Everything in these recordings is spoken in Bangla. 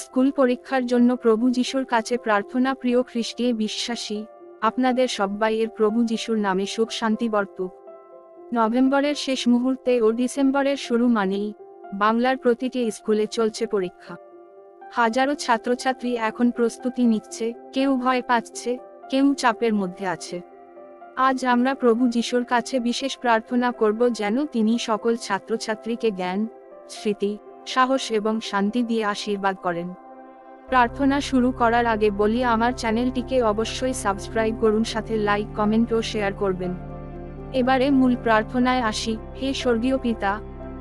স্কুল পরীক্ষার জন্য প্রভু যিশুর কাছে প্রার্থনা। প্রিয় খ্রিস্টীয় বিশ্বাসী, আপনাদের সব্বাইয়ের প্রভু যিশুর নামে সুখ শান্তি বর্তুক। নভেম্বরের শেষ মুহূর্তে ও ডিসেম্বরের শুরু মানেই বাংলার প্রতিটি স্কুলে চলছে পরীক্ষা। হাজারো ছাত্রছাত্রী এখন প্রস্তুতি নিচ্ছে, কেউ ভয় পাচ্ছে, কেউ চাপের মধ্যে আছে। আজ আমরা প্রভু যিশুর কাছে বিশেষ প্রার্থনা করব যেন তিনি সকল ছাত্রছাত্রীকে জ্ঞান, স্মৃতি, সাহস এবং শান্তি দিয়ে আশীর্বাদ করেন। প্রার্থনা শুরু করার আগে বলি, আমার চ্যানেলটিকে অবশ্যই সাবস্ক্রাইব করুন, সাথে লাইক, কমেন্ট ও শেয়ার করবেন। এবারে মূল প্রার্থনায় আসি। হে স্বর্গীয় পিতা,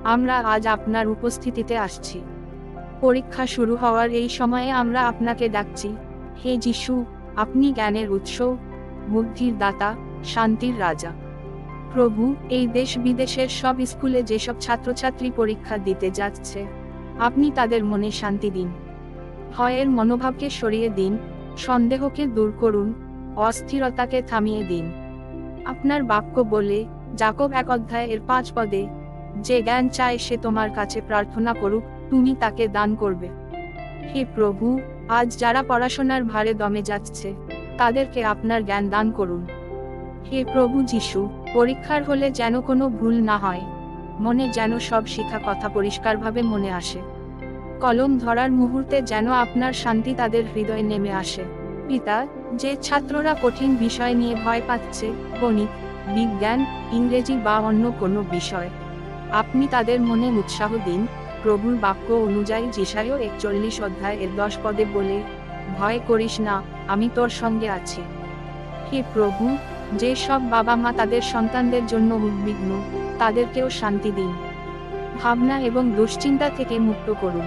আমরা আজ আপনার উপস্থিতিতে আসছি। পরীক্ষা শুরু হওয়ার এই সময়ে আমরা আপনাকে ডাকছি। হে যিশু, আপনি জ্ঞানের উৎস, বুদ্ধির দাতা, শান্তির রাজা। প্রভু, এই দেশ বিদেশের সব স্কুলে যেসব ছাত্রছাত্রী পরীক্ষা দিতে যাচ্ছে, আপনি তাদের মনে শান্তি দিন। ভয়ের মনোভাবকে সরিয়ে দিন, সন্দেহকে দূর করুন, অস্থিরতাকে থামিয়ে দিন। আপনার বাক্য বলে, যাকব 1:5, যে জ্ঞান চায় সে তোমার কাছে প্রার্থনা করুক, তুমি তাকে দান করবে। হে প্রভু, আজ যারা পড়াশোনার ভারে দমে যাচ্ছে, তাদেরকে আপনার জ্ঞান দান করুন। হে প্রভু যিশু, পরীক্ষার হলে যেন কোনো ভুল না হয়, মনে যেন সব শিখা কথা পরিষ্কারভাবে মনে আসে। কলম ধরার মুহূর্তে যেন আপনার শান্তি তাদের হৃদয়ে নেমে আসে। পিতা, যে ছাত্ররা কঠিন বিষয় নিয়ে ভয় পাচ্ছে, গণিত, বিজ্ঞান, ইংরেজি বা অন্য কোনো বিষয়, আপনি তাদের মনে উৎসাহ দিন। প্রভুর বাক্য অনুযায়ী যেশায়া 41:10 বলে, ভয় করিস না, আমি তোর সঙ্গে আছি। হে প্রভু, যে সব বাবা মা তাদের সন্তানদের জন্য উদ্বিগ্ন, তাদেরকেও শান্তি দিন। ভাবনা এবং দুশ্চিন্তা থেকে মুক্ত করুন।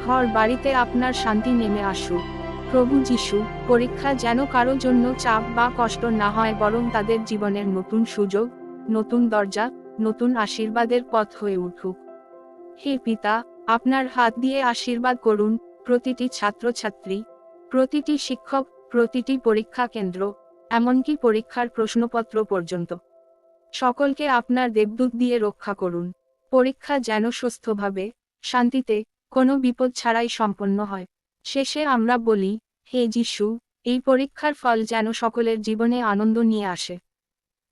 ঘর বাড়িতে আপনার শান্তি নেমে আসুক। প্রভু যিশু, পরীক্ষা যেন কারো জন্য চাপ বা কষ্ট না হয়, বরং তাদের জীবনের নতুন সুযোগ, নতুন দরজা, নতুন আশীর্বাদের পথ হয়ে উঠুক। হে পিতা, আপনার হাত দিয়ে আশীর্বাদ করুন প্রতিটি ছাত্রছাত্রী, প্রতিটি শিক্ষক, প্রতিটি পরীক্ষা কেন্দ্র, এমনকি পরীক্ষার প্রশ্নপত্র পর্যন্ত। সকলকে আপনার দেবদূত দিয়ে রক্ষা করুন। পরীক্ষা যেন সুস্থভাবে, শান্তিতে, কোনো বিপদ ছাড়াই সম্পন্ন হয়। শেষে আমরা বলি, হে যিশু, এই পরীক্ষার ফল যেন সকলের জীবনে আনন্দ নিয়ে আসে।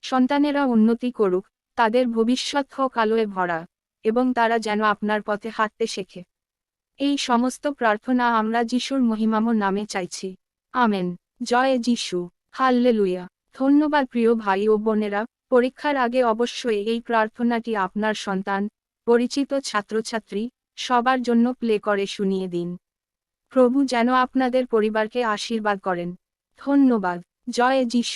সন্তানেরা উন্নতি করুক, তাদের ভবিষ্যৎ হোক আলোয় ভরা, এবং তারা যেন আপনার পথে হাঁটতে শেখে। এই সমস্ত প্রার্থনা আমরা যিশুর মহিমাময় নামে চাইছি। আমেন। জয় যিশু। হাল্লেলুয়া। ধন্যবাদ প্রিয় ভাই ও বোনেরা, পরীক্ষার আগে অবশ্যই এই প্রার্থনাটি আপনার সন্তান, পরিচিত ছাত্রছাত্রী, সবার জন্য প্লে করে শুনিয়ে দিন। প্রভু যেন আপনাদের পরিবারকে আশীর্বাদ করেন। ধন্যবাদ। জয় যিশু।